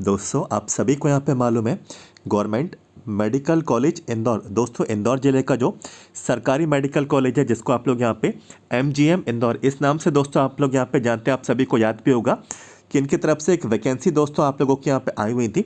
दोस्तों आप सभी को यहाँ पे मालूम है गवर्नमेंट मेडिकल कॉलेज इंदौर, दोस्तों इंदौर जिले का जो सरकारी मेडिकल कॉलेज है जिसको आप लोग यहाँ पे एमजीएम इंदौर इस नाम से दोस्तों आप लोग यहाँ पे जानते हैं। आप सभी को याद भी होगा कि इनकी तरफ से एक वैकेंसी दोस्तों आप लोगों के यहाँ पे आई हुई थी।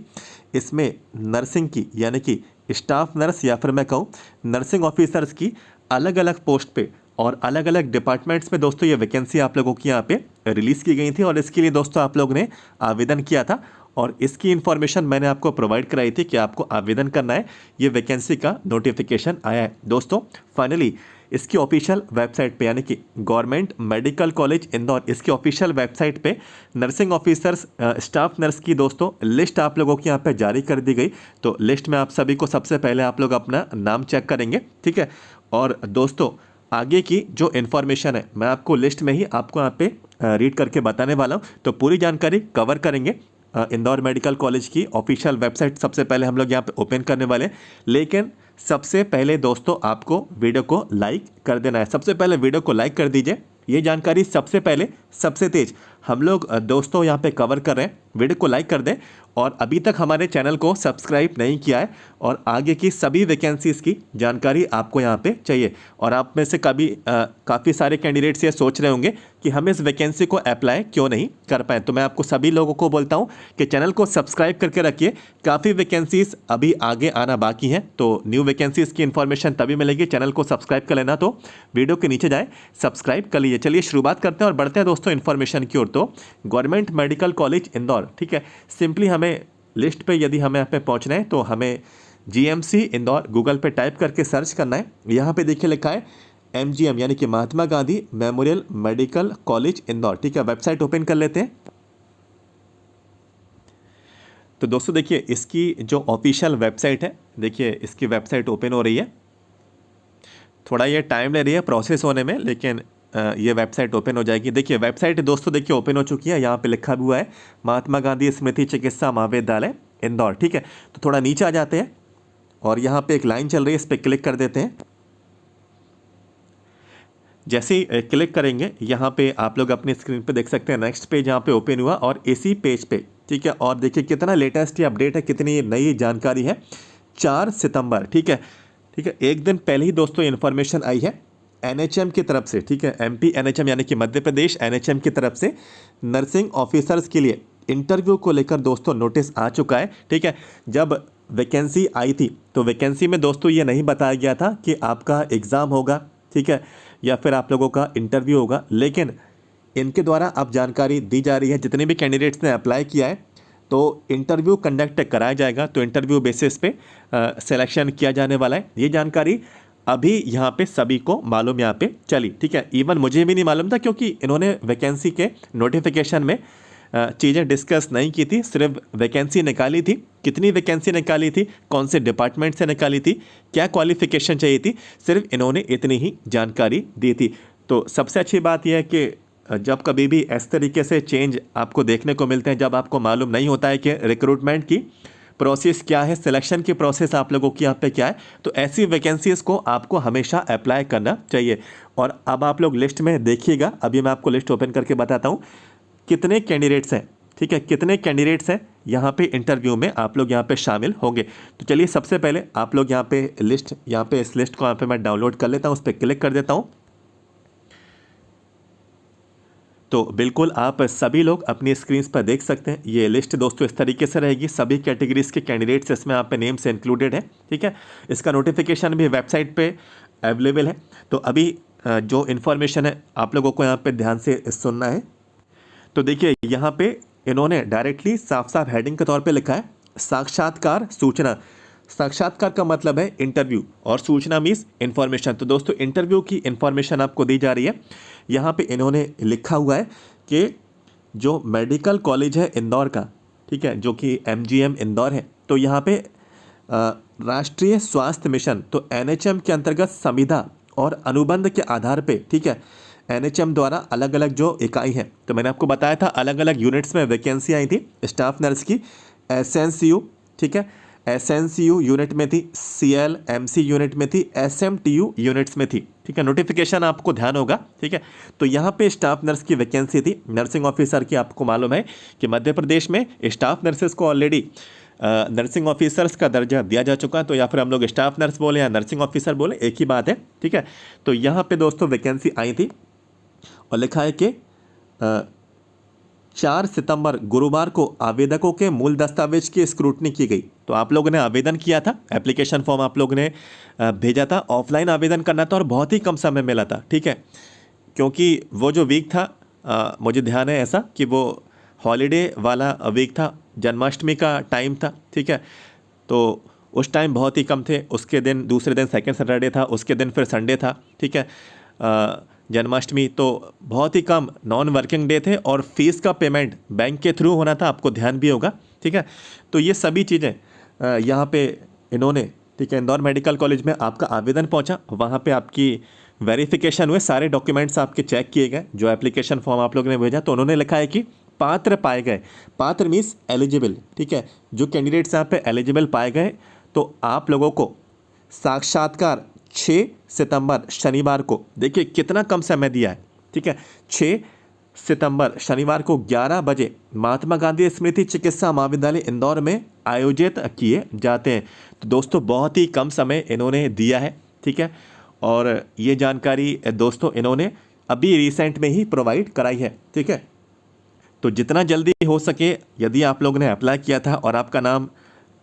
इसमें नर्सिंग की यानी कि स्टाफ नर्स या फिर मैं कहूँ नर्सिंग ऑफिसर्स की अलग अलग पोस्ट पे और अलग अलग डिपार्टमेंट्स में दोस्तों ये वैकेंसी आप लोगों की यहाँ पे रिलीज़ की गई थी और इसके लिए दोस्तों आप लोग ने आवेदन किया था और इसकी इन्फॉर्मेशन मैंने आपको प्रोवाइड कराई थी कि आपको आवेदन करना है। ये वैकेंसी का नोटिफिकेशन आया है दोस्तों फाइनली इसकी ऑफिशियल वेबसाइट पे यानी कि गवर्नमेंट मेडिकल कॉलेज इंदौर इसकी ऑफिशियल वेबसाइट पे नर्सिंग ऑफिसर्स स्टाफ नर्स की दोस्तों लिस्ट आप लोगों के यहाँ पे जारी कर दी गई। तो लिस्ट में आप सभी को सबसे पहले आप लोग अपना नाम चेक करेंगे, ठीक है। और दोस्तों आगे की जो इन्फॉर्मेशन है मैं आपको लिस्ट में ही आपको यहाँ पे रीड करके बताने वाला हूँ। तो पूरी जानकारी कवर करेंगे। इंदौर मेडिकल कॉलेज की ऑफिशियल वेबसाइट सबसे पहले हम लोग यहाँ पे ओपन करने वाले, लेकिन सबसे पहले दोस्तों आपको वीडियो को लाइक कर देना है। सबसे पहले वीडियो को लाइक कर दीजिए। ये जानकारी सबसे पहले सबसे तेज हम लोग दोस्तों यहाँ पे कवर कर रहे हैं। वीडियो को लाइक कर दें और अभी तक हमारे चैनल को सब्सक्राइब नहीं किया है और आगे की सभी वैकेंसीज़ की जानकारी आपको यहाँ पे चाहिए। और आप में से काफ़ी सारे कैंडिडेट्स ये सोच रहे होंगे कि हम इस वैकेंसी को अप्लाई क्यों नहीं कर पाए। तो मैं आपको सभी लोगों को बोलता हूँ कि चैनल को सब्सक्राइब करके रखिए। काफ़ी वैकेंसीज़ अभी आगे आना बाकी हैं, तो न्यू वैकेंसीज़ की इन्फॉर्मेशन तभी मिलेगी। चैनल को सब्सक्राइब कर लेना, तो वीडियो के नीचे जाए सब्सक्राइब कर लीजिए। चलिए शुरुआत करते हैं और बढ़ते हैं दोस्तों इन्फॉर्मेशन की ओर। तो गवर्नमेंट मेडिकल कॉलेज इंदौर, ठीक है। सिंपली हमें लिस्ट पे यदि हमें यहाँ पे पहुँचना है तो हमें जीएमसी इंदौर गूगल पे टाइप करके सर्च करना है। यहाँ पे देखिए लिखा है एमजीएम यानी कि Mahatma Gandhi memorial medical college Indore, ठीक है। वेबसाइट ओपन कर लेते हैं। तो दोस्तों देखिए इसकी जो ऑफिशियल वेबसाइट है, देखिए इसकी वेबसाइट ओपन हो रही है। थोड़ा ये टाइम ले रही है प्रोसेस होने में, लेकिन ये वेबसाइट ओपन हो जाएगी। देखिए वेबसाइट दोस्तों देखिए ओपन हो चुकी है। यहाँ पे लिखा भी हुआ है महात्मा गांधी स्मृति चिकित्सा महाविद्यालय इंदौर, ठीक है। तो थोड़ा नीचे आ जाते हैं और यहाँ पे एक लाइन चल रही है, इस पर क्लिक कर देते हैं। जैसे ही क्लिक करेंगे यहाँ पे आप लोग अपनी स्क्रीन पे देख सकते हैं नेक्स्ट पेज यहाँ पे ओपन हुआ और इसी पेज पे, ठीक है। और देखिए कितना लेटेस्ट ये अपडेट है, कितनी नई जानकारी है। 4 सितंबर, ठीक है, ठीक है, एक दिन पहले ही दोस्तों इन्फॉर्मेशन आई है एनएचएम की तरफ से, ठीक है। एमपी एनएचएम यानी कि मध्य प्रदेश एनएचएम की तरफ से नर्सिंग ऑफिसर्स के लिए इंटरव्यू को लेकर दोस्तों नोटिस आ चुका है, ठीक है। जब वैकेंसी आई थी तो वैकेंसी में दोस्तों ये नहीं बताया गया था कि आपका एग्ज़ाम होगा, ठीक है, या फिर आप लोगों का इंटरव्यू होगा, लेकिन इनके द्वारा अब जानकारी दी जा रही है जितने भी कैंडिडेट्स ने अप्लाई किया है तो इंटरव्यू कंडक्ट कराया जाएगा। तो इंटरव्यू बेसिस पे सिलेक्शन किया जाने वाला है। ये जानकारी अभी यहाँ पे सभी को मालूम यहाँ पे चली, ठीक है। इवन मुझे भी नहीं मालूम था क्योंकि इन्होंने वैकेंसी के नोटिफिकेशन में चीज़ें डिस्कस नहीं की थी, सिर्फ वैकेंसी निकाली थी। कितनी वैकेंसी निकाली थी, कौन से डिपार्टमेंट से निकाली थी, क्या क्वालिफिकेशन चाहिए थी, सिर्फ इन्होंने इतनी ही जानकारी दी थी। तो सबसे अच्छी बात यह है कि जब कभी भी इस तरीके से चेंज आपको देखने को मिलते हैं, जब आपको मालूम नहीं होता है कि रिक्रूटमेंट की प्रोसेस क्या है, सिलेक्शन की प्रोसेस आप लोगों की यहाँ पे क्या है, तो ऐसी वैकेंसीज़ को आपको हमेशा अप्लाई करना चाहिए। और अब आप लोग लिस्ट में देखिएगा, अभी मैं आपको लिस्ट ओपन करके बताता हूँ कितने कैंडिडेट्स हैं, ठीक है, कितने कैंडिडेट्स हैं यहाँ पे इंटरव्यू में आप लोग यहाँ पे शामिल होंगे। तो चलिए सबसे पहले आप लोग यहाँ पे लिस्ट, यहाँ पे इस लिस्ट को यहाँ पे मैं डाउनलोड कर लेता हूँ, उस पर क्लिक कर देता हूँ। तो बिल्कुल आप सभी लोग अपनी स्क्रीन पर देख सकते हैं ये लिस्ट दोस्तों इस तरीके से रहेगी। सभी कैटेगरीज के कैंडिडेट्स इसमें यहाँ पे नेम्स इंक्लूडेड है, ठीक है। इसका नोटिफिकेशन भी वेबसाइट पे अवेलेबल है। तो अभी जो इन्फॉर्मेशन है आप लोगों को यहाँ पे ध्यान से सुनना है। तो देखिए यहाँ पे इन्होंने डायरेक्टली साफ साफ हेडिंग के तौर पे लिखा है साक्षात्कार सूचना। साक्षात्कार का मतलब है इंटरव्यू और सूचना मीन्स इन्फॉर्मेशन। तो दोस्तों इंटरव्यू की इन्फॉर्मेशन आपको दी जा रही है। यहाँ पे इन्होंने लिखा हुआ है कि जो मेडिकल कॉलेज है इंदौर का, ठीक है, जो कि एमजीएम इंदौर है, तो यहाँ पे राष्ट्रीय स्वास्थ्य मिशन तो एनएचएम के अंतर्गत संविदा और अनुबंध के आधार पे, ठीक है, एनएचएम द्वारा अलग अलग जो इकाई है, तो मैंने आपको बताया था अलग अलग यूनिट्स में वैकेंसी आई थी स्टाफ नर्स की, एसएनसीयू, ठीक है, SNCU यूनिट में थी, CLMC यूनिट में थी, SMTU यूनिट्स में थी। ठीक है, नोटिफिकेशन आपको ध्यान होगा। ठीक है, तो यहाँ पे स्टाफ नर्स की वैकेंसी थी, नर्सिंग ऑफिसर की। आपको मालूम है कि मध्य प्रदेश में स्टाफ नर्सेस को ऑलरेडी नर्सिंग ऑफिसर्स का दर्जा दिया जा चुका है, तो या फिर हम लोग स्टाफ नर्स बोले या नर्सिंग ऑफिसर बोले, एक ही बात है। ठीक है, तो यहाँ पे दोस्तों वैकेंसी आई थी और लिखा है कि 4 सितंबर गुरुवार को आवेदकों के मूल दस्तावेज की स्क्रूटनी की गई। तो आप लोगों ने आवेदन किया था, एप्लीकेशन फॉर्म आप लोगों ने भेजा था, ऑफलाइन आवेदन करना था और बहुत ही कम समय मिला था। ठीक है, क्योंकि वो जो वीक था, मुझे ध्यान है ऐसा कि वो हॉलीडे वाला वीक था, जन्माष्टमी का टाइम था। ठीक है, तो उस टाइम बहुत ही कम थे। उसके दिन दूसरे दिन सेकंड सैटरडे था, उसके दिन फिर संडे था। ठीक है, जन्माष्टमी, तो बहुत ही कम नॉन वर्किंग डे थे और फीस का पेमेंट बैंक के थ्रू होना था, आपको ध्यान भी होगा। ठीक है, तो ये सभी चीज़ें यहाँ पे इन्होंने, ठीक है, इंदौर मेडिकल कॉलेज में आपका आवेदन पहुँचा, वहाँ पे आपकी वेरिफिकेशन हुए, सारे डॉक्यूमेंट्स आपके चेक किए गए, जो एप्लीकेशन फॉर्म आप लोगों ने भेजा। तो उन्होंने लिखा है कि पात्र पाए गए, पात्र मीन्स एलिजिबल। ठीक है, जो कैंडिडेट्स यहाँ पे एलिजिबल पाए गए, तो आप लोगों को साक्षात्कार 6 सितंबर शनिवार को, देखिए कितना कम समय दिया है। ठीक है, 6 सितंबर शनिवार को 11 बजे महात्मा गांधी स्मृति चिकित्सा महाविद्यालय इंदौर में आयोजित किए जाते हैं। तो दोस्तों बहुत ही कम समय इन्होंने दिया है। ठीक है, और ये जानकारी दोस्तों इन्होंने अभी रिसेंट में ही प्रोवाइड कराई है। ठीक है, तो जितना जल्दी हो सके, यदि आप लोगों ने अप्लाई किया था और आपका नाम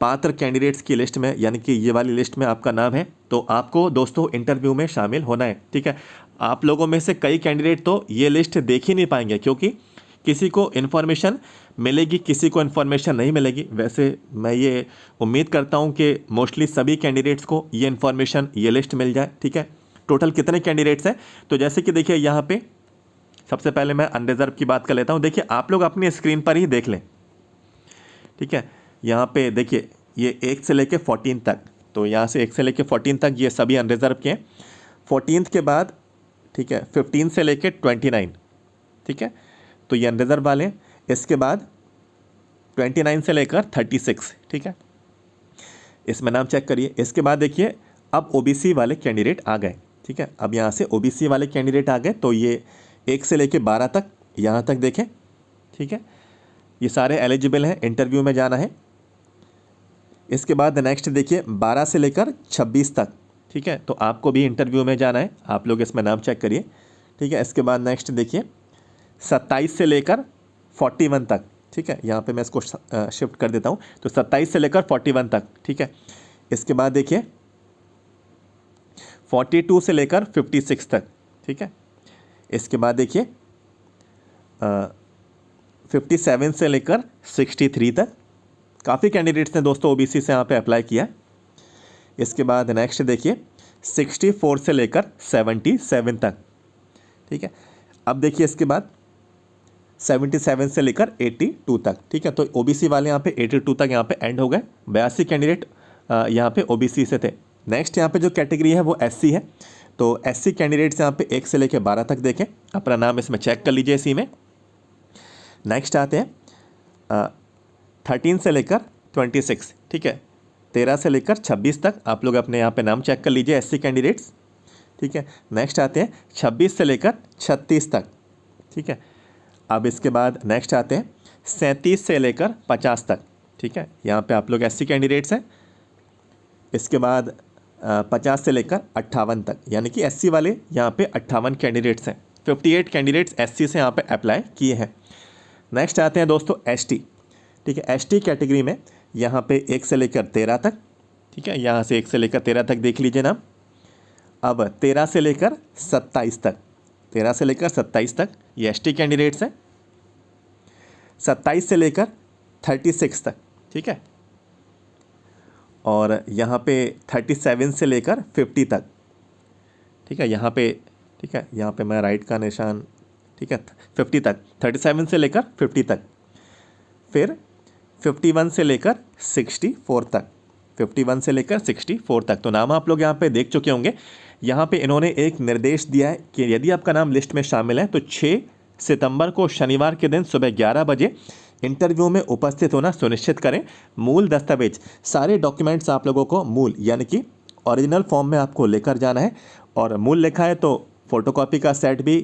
पात्र कैंडिडेट्स की लिस्ट में, यानी कि ये वाली लिस्ट में आपका नाम है, तो आपको दोस्तों इंटरव्यू में शामिल होना है। ठीक है, आप लोगों में से कई कैंडिडेट तो ये लिस्ट देख ही नहीं पाएंगे, क्योंकि किसी को इन्फॉर्मेशन मिलेगी, किसी को इन्फॉर्मेशन नहीं मिलेगी। वैसे मैं ये उम्मीद करता हूँ कि मोस्टली सभी कैंडिडेट्स को ये इन्फॉर्मेशन, ये लिस्ट मिल जाए। ठीक है, टोटल कितने कैंडिडेट्स हैं, तो जैसे कि देखिए यहाँ पे सबसे पहले मैं अनरिजर्व की बात कर लेता हूँ। देखिए आप लोग अपनी स्क्रीन पर ही देख लें। ठीक है, यहाँ पे देखिए ये 1 से लेके 14 तक, तो यहाँ से 1 से लेके 14 तक ये सभी अनरिजर्व के हैं। 14 के बाद, ठीक है, 15 से लेके 29, ठीक है, तो ये अनरिजर्व वाले हैं। इसके बाद 29 से लेकर 36, ठीक है, इसमें नाम चेक करिए। इसके बाद देखिए अब ओबीसी वाले कैंडिडेट आ गए। ठीक है, अब यहाँ से ओबीसी वाले कैंडिडेट आ गए, तो ये 1 से लेके 12 तक, यहाँ तक देखें। ठीक है, ये सारे एलिजिबल हैं, इंटरव्यू में जाना है। इसके बाद नेक्स्ट देखिए 12 से लेकर 26 तक, ठीक है, तो आपको भी इंटरव्यू में जाना है, आप लोग इसमें नाम चेक करिए। ठीक है, इसके बाद नेक्स्ट देखिए 27 से लेकर 41 तक, ठीक है, यहाँ पे मैं इसको शिफ्ट कर देता हूँ, तो 27 से लेकर 41 तक, ठीक है। इसके बाद देखिए 42 से लेकर 56 तक, ठीक है। इसके बाद देखिए 57 से लेकर 63 तक, काफ़ी कैंडिडेट्स ने दोस्तों ओबीसी से यहाँ पे अप्लाई किया। इसके बाद नेक्स्ट देखिए 64 से लेकर 77 तक, ठीक है। अब देखिए इसके बाद 77 से लेकर 82 तक, ठीक है। तो ओबीसी वाले यहाँ पे 82 तक यहाँ पे एंड हो गए। 82 कैंडिडेट यहाँ पे ओबीसी से थे। नेक्स्ट यहाँ पे जो कैटेगरी है वो एससी है, तो एससी कैंडिडेट्स यहाँ पे 1 से लेकर 12 तक देखें, अपना नाम इसमें चेक कर लीजिए इसी में। नेक्स्ट आते हैं 13 से लेकर 26, ठीक है, 13 से लेकर 26 तक आप लोग अपने यहाँ पे नाम चेक कर लीजिए एससी कैंडिडेट्स, ठीक है। नेक्स्ट आते हैं 26 से लेकर 36 तक, ठीक है। अब इसके बाद नेक्स्ट आते हैं 37 से लेकर 50 तक, ठीक है, यहाँ पे आप लोग एससी कैंडिडेट्स हैं। इसके बाद 50 से लेकर 58 तक, यानी कि एससी वाले यहाँ पे 58 कैंडिडेट्स हैं। 58 कैंडिडेट्स एससी से यहाँ पे अप्लाई किए हैं। नेक्स्ट आते हैं दोस्तों एसटी, ठीक है। एसटी कैटेगरी में यहाँ पे 1 से लेकर 13 तक, ठीक है, यहाँ से 1 से लेकर 13 तक देख लीजिए नाम। अब 13 से लेकर 27 तक, 13 से लेकर 27 तक ये एसटी कैंडिडेट्स हैं। 27 से लेकर 36 तक, ठीक है, और यहाँ पे 37 से लेकर 50 तक, ठीक है, यहाँ पे, ठीक है, यहाँ पे मैं राइट का निशान, ठीक है, 50 तक, 37 से लेकर 50 तक। फिर 51 से लेकर 64 तक, 51 से लेकर 64 तक। तो नाम आप लोग यहाँ पे देख चुके होंगे। यहाँ पे इन्होंने एक निर्देश दिया है कि यदि आपका नाम लिस्ट में शामिल है तो 6 सितंबर को शनिवार के दिन सुबह 11 बजे इंटरव्यू में उपस्थित होना सुनिश्चित करें। मूल दस्तावेज, सारे डॉक्यूमेंट्स आप लोगों को मूल यानी कि ओरिजिनल फॉर्म में आपको लेकर जाना है। और मूल लिखा है तो फोटोकॉपी का सेट भी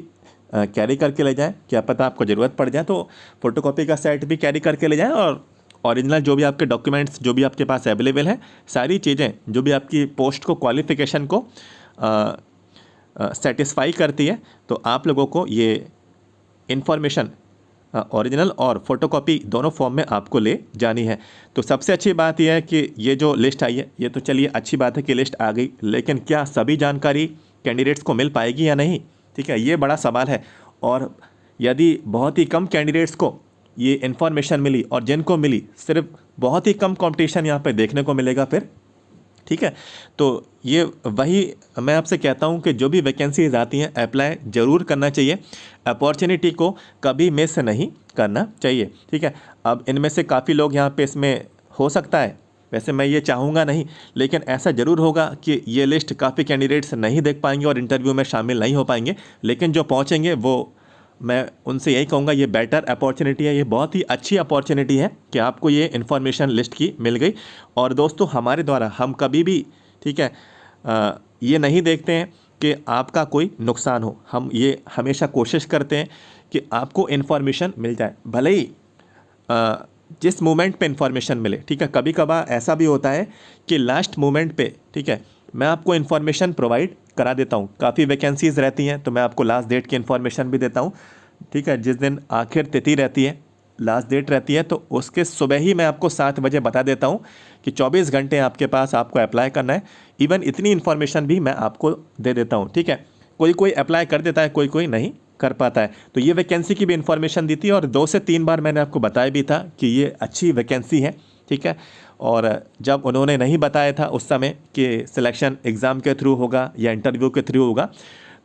कैरी करके ले जाएं, क्या पता आपको ज़रूरत पड़ जाए तो फोटोकॉपी का सेट भी कैरी करके ले जाएं। और ओरिजिनल जो भी आपके डॉक्यूमेंट्स जो भी आपके पास अवेलेबल है, सारी चीज़ें जो भी आपकी पोस्ट को क्वालिफ़िकेशन को सेटिस्फाई करती है, तो आप लोगों को ये इन्फॉर्मेशन ओरिजिनल और फोटोकॉपी दोनों फॉर्म में आपको ले जानी है। तो सबसे अच्छी बात यह है कि ये जो लिस्ट आई है, ये तो चलिए अच्छी बात है कि लिस्ट आ गई, लेकिन क्या सभी जानकारी कैंडिडेट्स को मिल पाएगी या नहीं, ठीक है, ये बड़ा सवाल है। और यदि बहुत ही कम कैंडिडेट्स को ये इन्फॉर्मेशन मिली और जिनको मिली सिर्फ बहुत ही कम कंपटीशन यहाँ पे देखने को मिलेगा फिर, ठीक है। तो ये वही मैं आपसे कहता हूँ कि जो भी वैकेंसीज आती हैं अप्लाई ज़रूर करना चाहिए, अपॉर्चुनिटी को कभी मिस नहीं करना चाहिए, ठीक है। अब इनमें से काफ़ी लोग यहाँ पे इसमें हो सकता है, वैसे मैं ये चाहूँगा नहीं, लेकिन ऐसा ज़रूर होगा कि ये लिस्ट काफ़ी कैंडिडेट्स नहीं देख पाएंगे और इंटरव्यू में शामिल नहीं हो पाएंगे, लेकिन जो पहुँचेंगे वो मैं उनसे यही कहूँगा ये बेटर अपॉर्चुनिटी है, ये बहुत ही अच्छी अपॉर्चुनिटी है कि आपको ये इन्फॉर्मेशन लिस्ट की मिल गई। और दोस्तों हमारे द्वारा हम कभी भी, ठीक है, ये नहीं देखते हैं कि आपका कोई नुकसान हो, हम ये हमेशा कोशिश करते हैं कि आपको इन्फॉर्मेशन मिल जाए, भले ही जिस मोमेंट पे इन्फॉर्मेशन मिले, ठीक है। कभी कभार ऐसा भी होता है कि लास्ट मोमेंट पे, ठीक है, मैं आपको इन्फॉर्मेशन प्रोवाइड करा देता हूँ, काफ़ी वैकेंसीज़ रहती हैं तो मैं आपको लास्ट डेट की इन्फॉर्मेशन भी देता हूँ, ठीक है। जिस दिन आखिर तिथि रहती है, लास्ट डेट रहती है, तो उसके सुबह ही मैं आपको 7 बजे बता देता हूँ कि 24 घंटे आपके पास आपको अप्लाई करना है। इवन इतनी इन्फॉर्मेशन भी मैं आपको दे देता हूँ, ठीक है। कोई कोई अप्लाई कर देता है, कोई कोई नहीं कर पाता है। तो ये वैकेंसी की भी इन्फॉर्मेशन दी थी और 2 से 3 बार मैंने आपको बताया भी था कि ये अच्छी वैकेंसी है, ठीक है। और जब उन्होंने नहीं बताया था उस समय कि सिलेक्शन एग्ज़ाम के थ्रू होगा या इंटरव्यू के थ्रू होगा,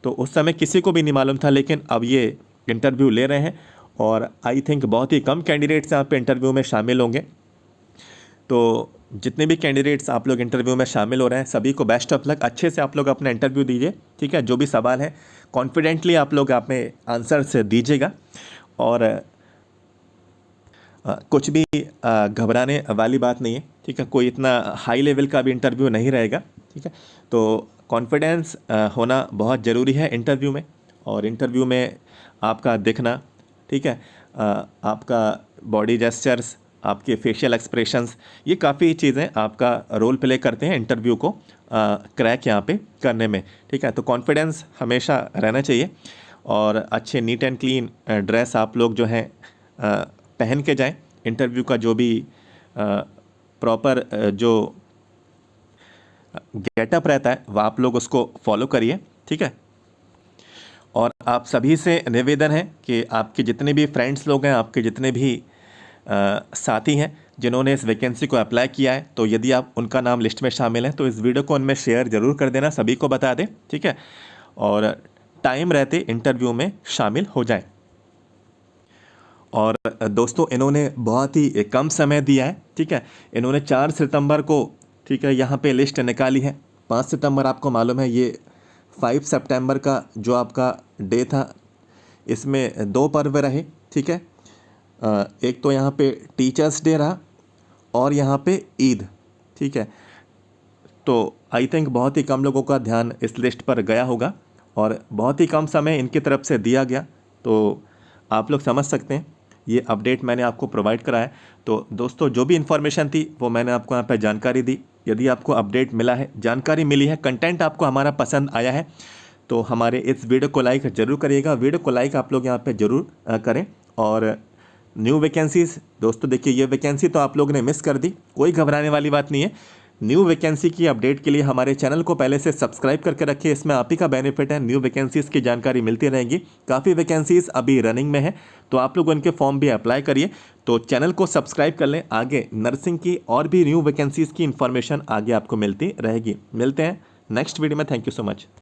तो उस समय किसी को भी नहीं मालूम था, लेकिन अब ये इंटरव्यू ले रहे हैं और आई थिंक बहुत ही कम कैंडिडेट्स यहाँ पे इंटरव्यू में शामिल होंगे। तो जितने भी कैंडिडेट्स आप लोग इंटरव्यू में शामिल हो रहे हैं सभी को बेस्ट ऑफ लक, अच्छे से आप लोग अपना इंटरव्यू दीजिए, ठीक है। जो भी सवाल है कॉन्फिडेंटली आप लोग आप में आंसर्स दीजिएगा और कुछ भी घबराने वाली बात नहीं है, ठीक है। कोई इतना हाई लेवल का भी इंटरव्यू नहीं रहेगा, ठीक है। तो कॉन्फिडेंस होना बहुत ज़रूरी है इंटरव्यू में, और इंटरव्यू में आपका दिखना, ठीक है, आपका बॉडी जेस्चर्स, आपके फेशियल एक्सप्रेशंस, ये काफ़ी चीज़ें आपका रोल प्ले करते हैं इंटरव्यू को क्रैक यहाँ पे करने में, ठीक है। तो कॉन्फिडेंस हमेशा रहना चाहिए और अच्छे नीट एंड क्लीन ड्रेस आप लोग जो हैं पहन के जाएं। इंटरव्यू का जो भी प्रॉपर जो गेटअप रहता है वह आप लोग उसको फॉलो करिए, ठीक है। और आप सभी से निवेदन है कि आपके जितने भी फ्रेंड्स लोग हैं, आपके जितने भी साथी हैं जिन्होंने इस वैकेंसी को अप्लाई किया है, तो यदि आप उनका नाम लिस्ट में शामिल है तो इस वीडियो को उनमें शेयर ज़रूर कर देना, सभी को बता दें, ठीक है। और टाइम रहते इंटरव्यू में शामिल हो जाएं। और दोस्तों इन्होंने बहुत ही कम समय दिया है, ठीक है। इन्होंने 4 सितंबर को, ठीक है, यहाँ पे लिस्ट निकाली है। 5 सितंबर आपको मालूम है, ये 5 सितंबर का जो आपका डे था, इसमें 2 पर्व रहे, ठीक है। एक तो यहाँ पे टीचर्स डे रहा और यहाँ पे ईद, ठीक है। तो आई थिंक बहुत ही कम लोगों का ध्यान इस लिस्ट पर गया होगा और बहुत ही कम समय इनकी तरफ से दिया गया, तो आप लोग समझ सकते हैं ये अपडेट मैंने आपको प्रोवाइड कराया। तो दोस्तों जो भी इन्फॉर्मेशन थी वो मैंने आपको यहाँ पे जानकारी दी। यदि आपको अपडेट मिला है, जानकारी मिली है, कंटेंट आपको हमारा पसंद आया है, तो हमारे इस वीडियो को लाइक ज़रूर करिएगा। वीडियो को लाइक आप लोग यहाँ पे ज़रूर करें। और न्यू वैकेंसीज़ दोस्तों देखिए, ये वैकेंसी तो आप लोगों ने मिस कर दी, कोई घबराने वाली बात नहीं है। न्यू वैकेंसी की अपडेट के लिए हमारे चैनल को पहले से सब्सक्राइब करके रखिए, इसमें आप ही का बेनिफिट है। न्यू वैकेंसीज़ की जानकारी मिलती रहेगी, काफ़ी वैकेंसीज़ अभी रनिंग में है, तो आप लोग उनके फॉर्म भी अप्लाई करिए। तो चैनल को सब्सक्राइब कर लें, आगे नर्सिंग की और भी न्यू वैकेंसीज़ की इन्फॉर्मेशन आगे आपको मिलती रहेगी। मिलते हैं नेक्स्ट वीडियो में। Thank you so much.